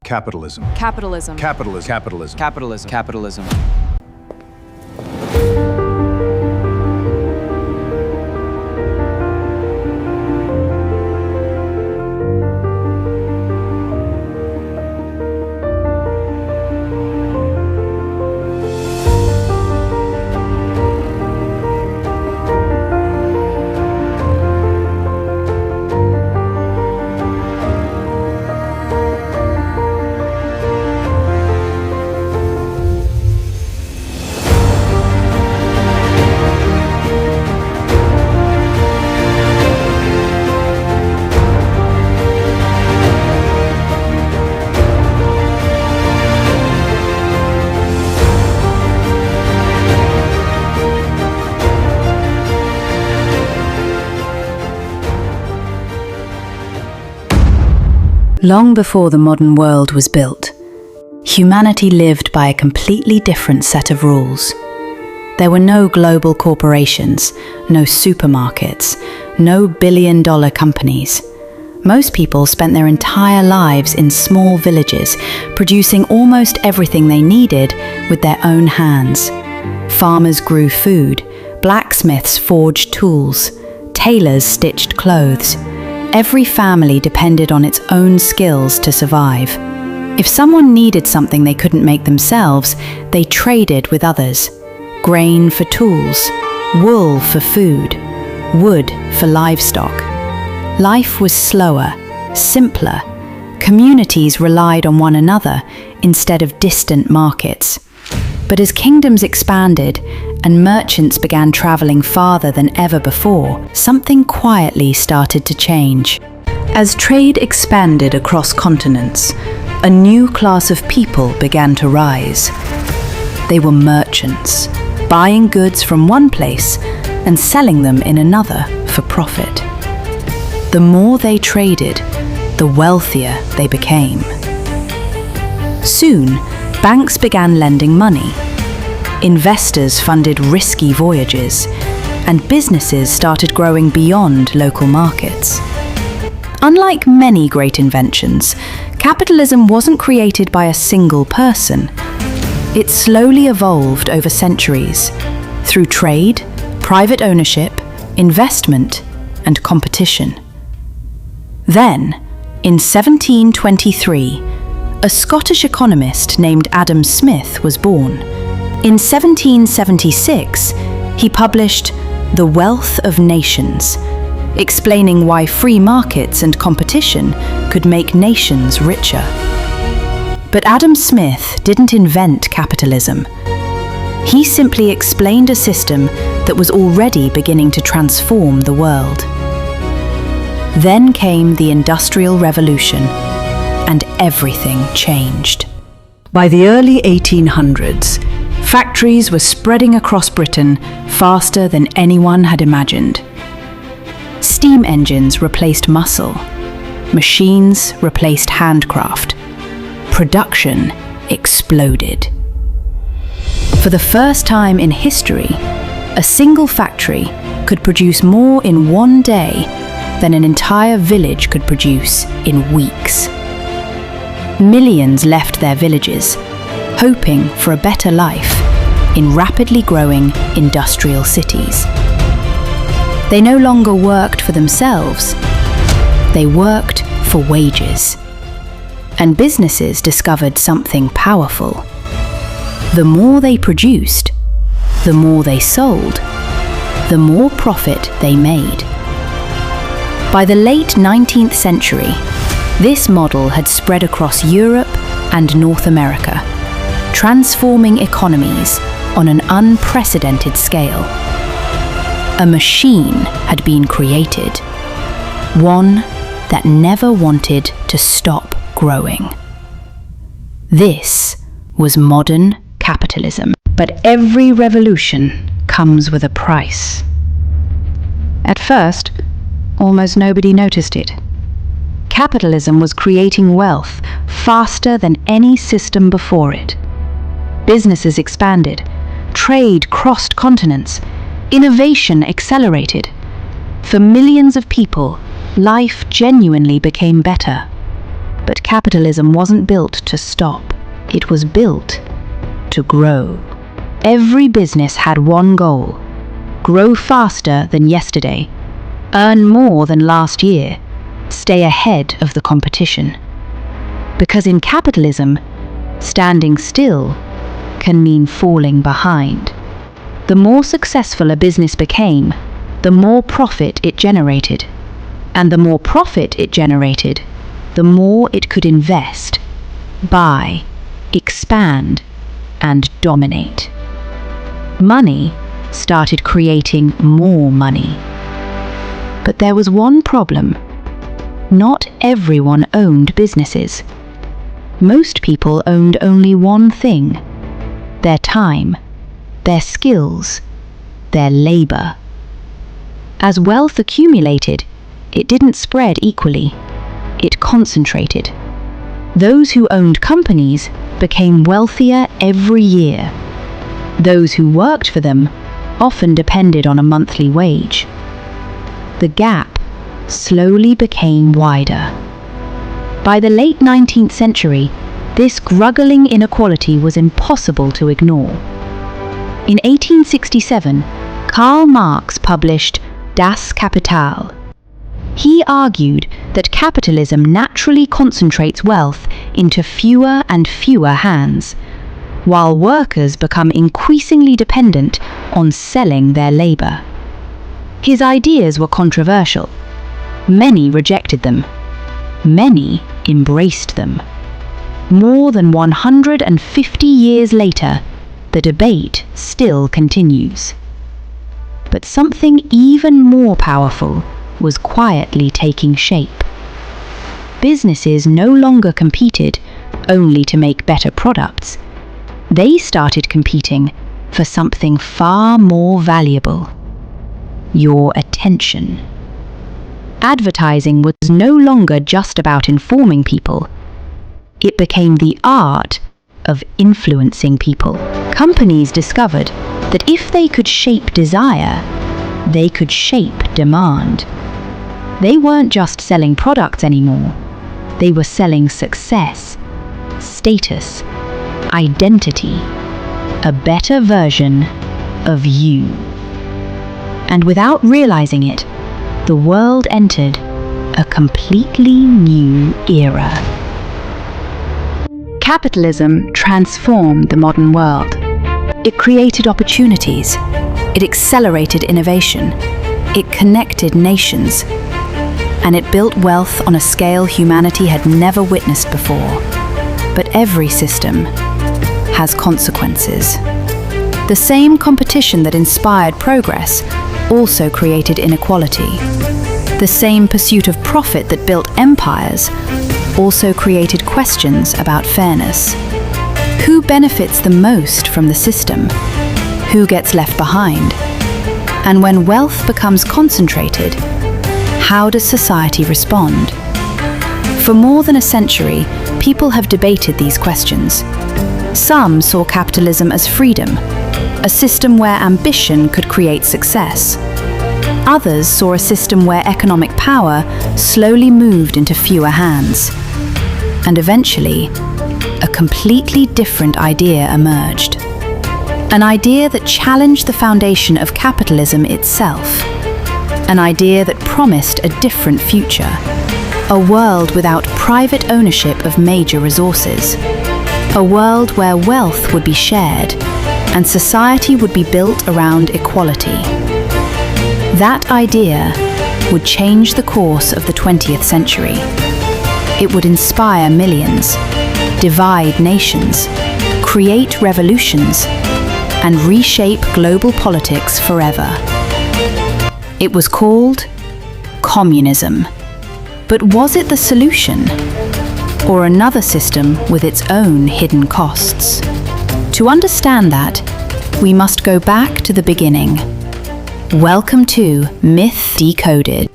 Capitalism. Capitalism. Capitalism. Capitalism. Capitalism. Capitalism. Long before the modern world was built, humanity lived by a completely different set of rules. There were no global corporations, no supermarkets, no billion-dollar companies. Most people spent their entire lives in small villages, producing almost everything they needed with their own hands. Farmers grew food, blacksmiths forged tools, tailors stitched clothes. Every family depended on its own skills to survive. If someone needed something they couldn't make themselves, they traded with others. Grain for tools, wool for food, wood for livestock. Life was slower, simpler. Communities relied on one another instead of distant markets. But as kingdoms expanded and merchants began traveling farther than ever before, something quietly started to change. As trade expanded across continents, a new class of people began to rise. They were merchants, buying goods from one place and selling them in another for profit. The more they traded, the wealthier they became. Soon, banks began lending money. Investors funded risky voyages, and businesses started growing beyond local markets. Unlike many great inventions, capitalism wasn't created by a single person. It slowly evolved over centuries through trade, private ownership, investment, and competition. Then, in 1723, a Scottish economist named Adam Smith was born. In 1776, he published The Wealth of Nations, explaining why free markets and competition could make nations richer. But Adam Smith didn't invent capitalism. He simply explained a system that was already beginning to transform the world. Then came the Industrial Revolution, and everything changed. By the early 1800s, factories were spreading across Britain faster than anyone had imagined. Steam engines replaced muscle. Machines replaced handcraft. Production exploded. For the first time in history, a single factory could produce more in one day than an entire village could produce in weeks. Millions left their villages, hoping for a better life in rapidly growing industrial cities. They no longer worked for themselves, they worked for wages. And businesses discovered something powerful. The more they produced, the more they sold, the more profit they made. By the late 19th century, this model had spread across Europe and North America, transforming economies on an unprecedented scale. A machine had been created, one that never wanted to stop growing. This was modern capitalism. But every revolution comes with a price. At first, almost nobody noticed it. Capitalism was creating wealth faster than any system before it. Businesses expanded, trade crossed continents, innovation accelerated. For millions of people, life genuinely became better. But capitalism wasn't built to stop. It was built to grow. Every business had one goal: grow faster than yesterday, earn more than last year, stay ahead of the competition. Because in capitalism, standing still can mean falling behind. The more successful a business became, the more profit it generated. And the more profit it generated, the more it could invest, buy, expand, and dominate. Money started creating more money. But there was one problem. Not everyone owned businesses. Most people owned only one thing: their time, their skills, their labor. As wealth accumulated, it didn't spread equally. It concentrated. Those who owned companies became wealthier every year. Those who worked for them often depended on a monthly wage. The gap slowly became wider. By the late 19th century, this gruggling inequality was impossible to ignore. In 1867, Karl Marx published Das Kapital. He argued that capitalism naturally concentrates wealth into fewer and fewer hands, while workers become increasingly dependent on selling their labor. His ideas were controversial. Many rejected them. Many embraced them. More than 150 years later, the debate still continues. But something even more powerful was quietly taking shape. Businesses no longer competed only to make better products. They started competing for something far more valuable: your attention. Advertising was no longer just about informing people. It became the art of influencing people. Companies discovered that if they could shape desire, they could shape demand. They weren't just selling products anymore. They were selling success, status, identity, a better version of you. And without realizing it, the world entered a completely new era. Capitalism transformed the modern world. It created opportunities. It accelerated innovation. It connected nations. And it built wealth on a scale humanity had never witnessed before. But every system has consequences. The same competition that inspired progress also created inequality. The same pursuit of profit that built empires also created questions about fairness. Who benefits the most from the system? Who gets left behind? And when wealth becomes concentrated, how does society respond? For more than a century, people have debated these questions. Some saw capitalism as freedom, a system where ambition could create success. Others saw a system where economic power slowly moved into fewer hands. And eventually, a completely different idea emerged. An idea that challenged the foundation of capitalism itself. An idea that promised a different future. A world without private ownership of major resources. A world where wealth would be shared and society would be built around equality. That idea would change the course of the 20th century. It would inspire millions, divide nations, create revolutions, and reshape global politics forever. It was called communism. But was it the solution? Or another system with its own hidden costs? To understand that, we must go back to the beginning. Welcome to Myth Decoded.